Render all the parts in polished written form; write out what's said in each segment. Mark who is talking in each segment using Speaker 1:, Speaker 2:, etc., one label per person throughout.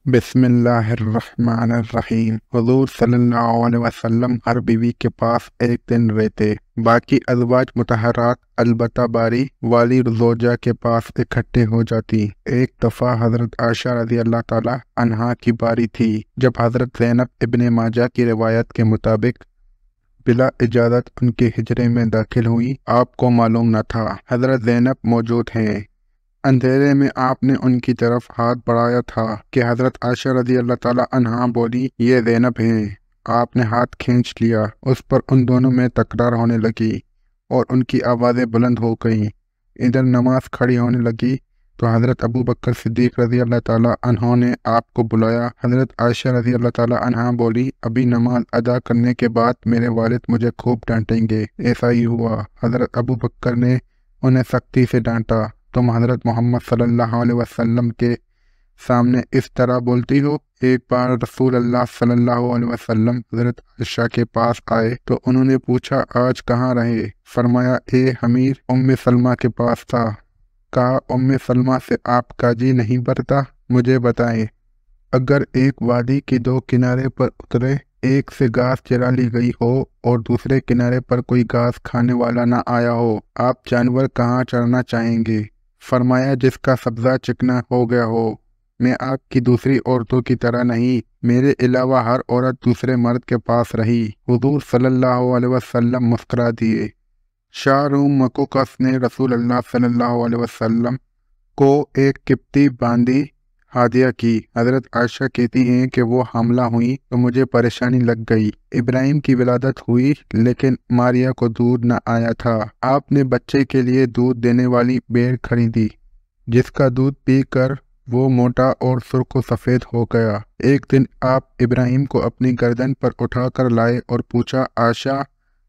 Speaker 1: बिस्मिल्लाहिर्रहमानिर्रहीम। हुज़ूर सल्लल्लाहु अलैहि वसल्लम हर बीवी के पास एक दिन रहते। बाकी अज़वाज मुतहरात अलबत्ता बारी वाली ज़ौजा के पास इकट्ठे हो जाती। एक दफ़ा हज़रत आयशा रज़ी अल्लाह ताला अन्हा की बारी थी, जब हज़रत ज़ैनब इब्ने माजा की रिवायत के मुताबिक बिला इजाज़त उनके हिजरे में दाखिल हुई। आपको मालूम न था हज़रत ज़ैनब मौजूद हैं। अंधेरे में आपने उनकी तरफ हाथ बढ़ाया था कि हज़रत आयशा रज़ी अल्लाह ताला अन्हा बोली, ये ज़ैनब हैं। आपने हाथ खींच लिया। उस पर उन दोनों में तकरार होने लगी और उनकी आवाज़ें बुलंद हो गईं। इधर नमाज खड़ी होने लगी तो हज़रत अबू बकर सिद्दीक़ रज़ी अल्लाह ताला अन्हों ने आपको बुलाया। हज़रत आयशा रज़ी अल्लाह ताला अन्हा बोली, अभी नमाज अदा करने के बाद मेरे वालिद मुझे खूब डांटेंगे। ऐसा ही हुआ। हज़रत अबू बकर ने उन्हें सख्ती से डांटा, तुम हज़रत मोहम्मद सल्लल्लाहु अलैहि वसल्लम के सामने इस तरह बोलती हो। एक बार रसूल अल्लाह सल्लल्लाहु अलैहि वसल्लम हज़रत आयशा के पास आए तो उन्होंने पूछा, आज कहाँ रहे? फरमाया, ए हमीर, उम्मे सलमा के पास था। कहा, उम्मे सलमा से आपका जी नहीं भरता? मुझे बताएं, अगर एक वादी के दो किनारे पर उतरे, एक से घास चरा ली गई हो और दूसरे किनारे पर कोई घास खाने वाला ना आया हो, आप जानवर कहाँ चरना चाहेंगे? फरमाया, जिसका सब्जा चिकना हो गया हो। मैं आपकी दूसरी औरतों की तरह नहीं, मेरे अलावा हर औरत दूसरे मर्द के पास रही। हुजूर सल्लल्लाहु अलैहि वसल्लम मुस्कुरा दिए। शाहरुम मकुकस ने रसूल अल्लाह सल्लल्लाहु अलैहि वसल्लम को एक किप्ती बांदी हादिया की। हज़रत आयशा कहती हैं कि वो हामला हुई तो मुझे परेशानी लग गई। इब्राहिम की विलादत हुई लेकिन मारिया को दूध न आया था। आपने बच्चे के लिए दूध देने वाली भेड़ खरीदी, जिसका दूध पीकर वो मोटा और सुर्ख सफ़ेद हो गया। एक दिन आप इब्राहिम को अपनी गर्दन पर उठाकर लाए और पूछा, आयशा,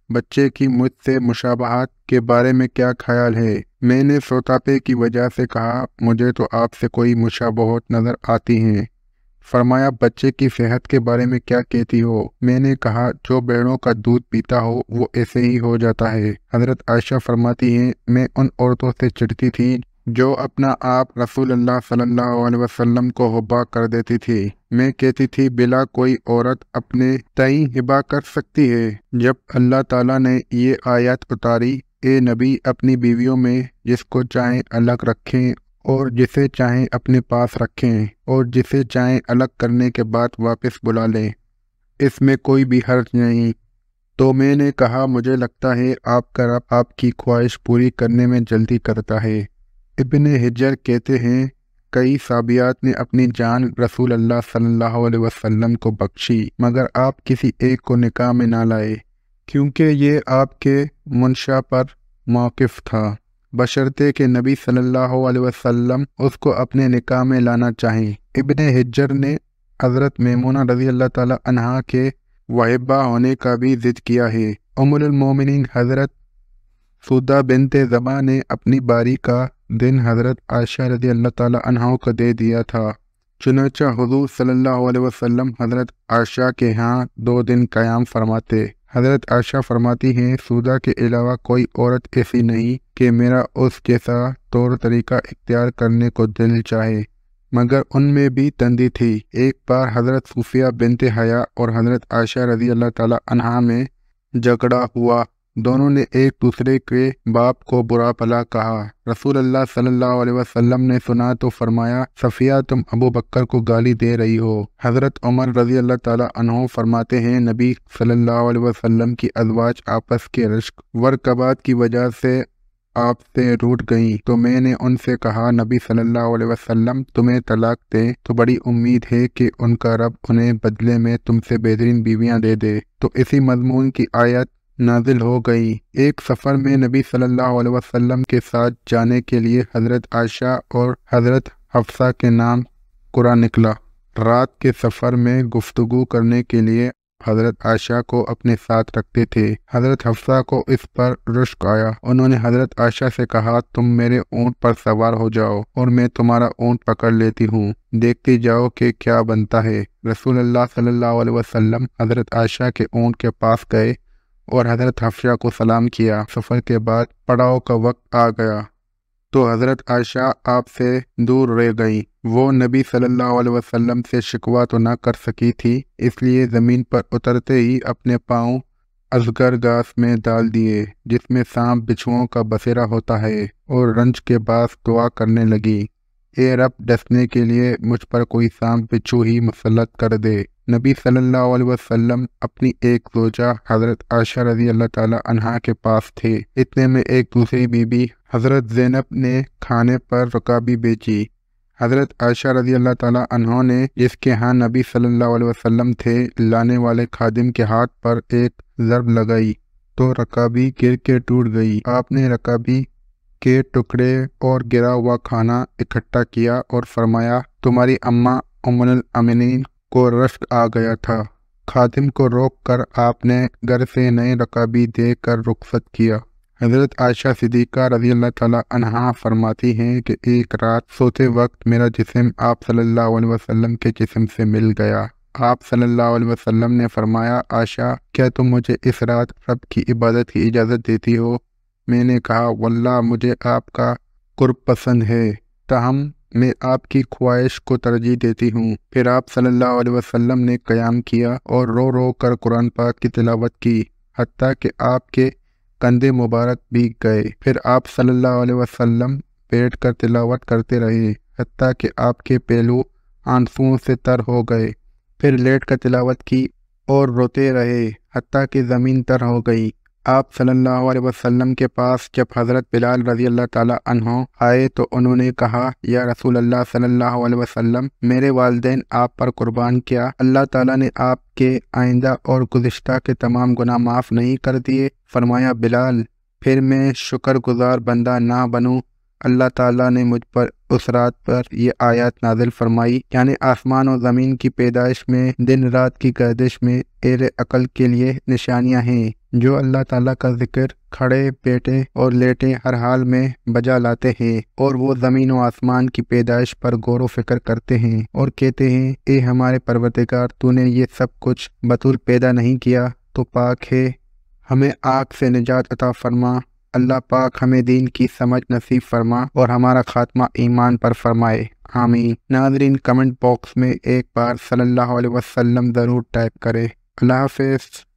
Speaker 1: बच्चे की मुझसे मुशाबहत के बारे में क्या ख्याल है? मैंने सोतापे की वजह से कहा, मुझे तो आपसे कोई मुशाबहत नज़र आती हैं। फरमाया, बच्चे की सेहत के बारे में क्या कहती हो? मैंने कहा, जो भेड़ों का दूध पीता हो वो ऐसे ही हो जाता है। हज़रत आयशा फरमाती हैं, मैं उन औरतों से चिढ़ती थी जो अपना आप रसूल अल्लाह सल्लल्लाहु अलैहि वसल्लम को हिबा कर देती थी। मैं कहती थी, बिला कोई औरत अपने तई हिबा कर सकती है? जब अल्लाह ताला ने ये आयत उतारी, ए नबी, अपनी बीवियों में जिसको चाहें अलग रखें और जिसे चाहें अपने पास रखें और जिसे चाहें अलग करने के बाद वापस बुला लें, इसमें कोई भी हर्ज नहीं। तो मैंने कहा, मुझे लगता है आपका रब आपकी ख्वाहिश पूरी करने में जल्दी करता है। इब्ने हिजर कहते हैं, कई साबियात ने अपनी जान रसूल अल्लाह सल्लल्लाहु अलैहि वसल्लम को बख्शी, मगर आप किसी एक को निकाह में ना लाए, क्योंकि ये आपके मुनशा पर मौक़िफ़ था, बशर्ते के नबी सल्लल्लाहु अलैहि वसल्लम उसको अपने निकाह में लाना चाहें। इब्ने हिजर ने हज़रत मैमूना रज़ी अल्लाह ताला अन्हा के वाहिबा होने का भी ज़िद किया है। उम्मुल मोमिनीन हज़रत सौदा बिन्ते ज़मा ने अपनी बारी का दिन हज़रत आयशा रज़ी अल्लाह ताला अन्हा को दे दिया था। चुनांचे हुज़ूर सल्लल्लाहु अलैहि वसल्लम हज़रत आयशा के यहाँ 2 दिन क़याम फरमाते। हज़रत आयशा फरमाती हैं, सौदा के अलावा कोई औरत ऐसी नहीं कि मेरा उस जैसा तौर तरीका इख्तियार करने को दिल चाहे, मगर उनमें भी तंदी थी। एक बार हज़रत सूफिया बिन्ते हया और हज़रत आयशा रज़ी अल्लाह ताला अन्हा में झगड़ा हुआ। दोनों ने एक दूसरे के बाप को बुरा भला कहा। रसूल अल्लाह सल्लल्लाहु अलैहि वसल्लम ने सुना तो फरमाया, सफ़िया, तुम अबू बकर को गाली दे रही हो। हज़रत उमर रज़ी अल्लाह ताला अन्हु फरमाते हैं, नबी सल्लल्लाहु अलैहि वसल्लम की अज़वाज आपस के रिश्क वरकबात की वजह से आपसे रूठ गईं, तो मैंने उनसे कहा, नबी सल्लल्लाहु अलैहि वसल्लम तुम्हें तलाक दें तो बड़ी उम्मीद है कि उनका रब उन्हें बदले में तुमसे बेहतरीन बीवियां दे दे। तो इसी मज़मून की आयत नाजिल हो गई। एक सफ़र में नबी सल्लल्लाहु अलैहि वसल्लम के साथ जाने के लिए हज़रत आयशा और हज़रत हफ्सा के नाम कुरान निकला। रात के सफ़र में गुफ्तगू करने के लिए हज़रत आयशा को अपने साथ रखते थे। हज़रत हफ्सा को इस पर रुश्क आया। उन्होंने हज़रत आयशा से कहा, तुम मेरे ऊँट पर सवार हो जाओ और मैं तुम्हारा ऊँट पकड़ लेती हूँ, देखती जाओ कि क्या बनता है। रसूल अल्लाह सल्लल्लाहु अलैहि वसल्लम हज़रत आयशा के ऊँट के पास गए और हज़रत हफ्सा को सलाम किया। सफ़र के बाद पड़ाव का वक्त आ गया। تو حضرت عائشہ آپ سے دور رہ گئیں۔ وہ نبی صلی اللہ علیہ وسلم سے شکوہ تو نہ کر سکی تھی، اس لیے زمین پر اترتے ہی اپنے پاؤں ازگر گھاس میں ڈال دیے جس میں سانپ بچھوؤں کا بسیرا ہوتا ہے، اور رنج کے باعث دعا کرنے لگی، اے رب ڈسنے کے لیے مجھ پر کوئی سانپ بچھو ہی مسلط کر دے۔ نبی صلی اللہ علیہ وسلم اپنی ایک زوجہ حضرت عائشہ رضی اللہ تعالی عنہا کے پاس تھے۔ اتنے میں ایک دوسری بیوی حضرت زینب نے کھانے پر رکابی بیچی۔ حضرت عائشہ رضی اللہ تعالی عنہ نے، جس کے ہاں نبی صلی اللہ علیہ وسلم تھے، لانے والے خادم کے ہاتھ پر ایک ضرب لگائی تو رکابی گر کے ٹوٹ گئی۔ آپ نے رکابی کے ٹکڑے اور گرا ہوا کھانا اکٹھا کیا اور فرمایا، تمہاری اماں ام المؤمنین کو رشک آ گیا تھا۔ خادم کو روک کر آپ نے گھر سے نئے رکابی دے کر رخصت کیا۔ حضرت عائشہ صدیقہ رضی اللہ تعالیٰ عنہا فرماتی ہیں کہ ایک رات سوتے وقت میرا جسم آپ صلی اللہ علیہ وسلم کے جسم سے مل گیا۔ آپ صلی اللہ علیہ وسلم نے فرمایا، عائشہ کیا تم مجھے اس رات رب کی عبادت کی اجازت دیتی ہو؟ میں نے کہا، واللہ مجھے آپ کا قرب پسند ہے، تاہم میں آپ کی خواہش کو ترجیح دیتی ہوں۔ پھر آپ صلی اللہ علیہ وسلم نے قیام کیا اور رو رو کر قرآن پاک کی تلاوت کی، حتیٰ کہ آپ کے کندھے مبارک بھیگ گئے۔ پھر آپ صلی اللہ علیہ وسلم بیٹھ کر تلاوت کرتے رہے، حتیٰ کہ آپ کے پہلو آنسوؤں سے تر ہو گئے۔ پھر لیٹ کر تلاوت کی اور روتے رہے، حتیٰ کہ زمین تر ہو گئی۔ آپ صلی اللہ علیہ وسلم کے پاس جب حضرت بلال رضی اللہ تعالیٰ عنہ آئے تو انہوں نے کہا، یا رسول اللہ صلی اللہ علیہ وسلم، میرے والدین آپ پر قربان، کیا اللہ تعالیٰ نے آپ کے آئندہ اور گزشتہ کے تمام گناہ معاف نہیں کر دیے؟ فرمایا، بلال، پھر میں شکر گزار بندہ نہ بنوں؟ اللہ تعالیٰ نے مجھ پر اس رات پر یہ آیات نازل فرمائی، یعنی آسمان و زمین کی پیدائش میں، دن رات کی گردش میں اہل عقل کے لیے نشانیاں ہیں، جو اللہ تعالیٰ کا ذکر کھڑے بیٹھے اور لیٹے ہر حال میں بجا لاتے ہیں، اور وہ زمین و آسمان کی پیدائش پر غور و فکر کرتے ہیں اور کہتے ہیں، اے ہمارے پروردگار، تو نے یہ سب کچھ بطول پیدا نہیں کیا تو پاک ہے، ہمیں آگ سے نجات عطا فرما۔ اللہ پاک ہمیں دین کی سمجھ نصیب فرما اور ہمارا خاتمہ ایمان پر فرمائے، آمین۔ ناظرین، کمنٹ باکس میں ایک بار صلی اللہ علیہ وسلم ضرور ٹائپ کریں۔ اللہ حافظ۔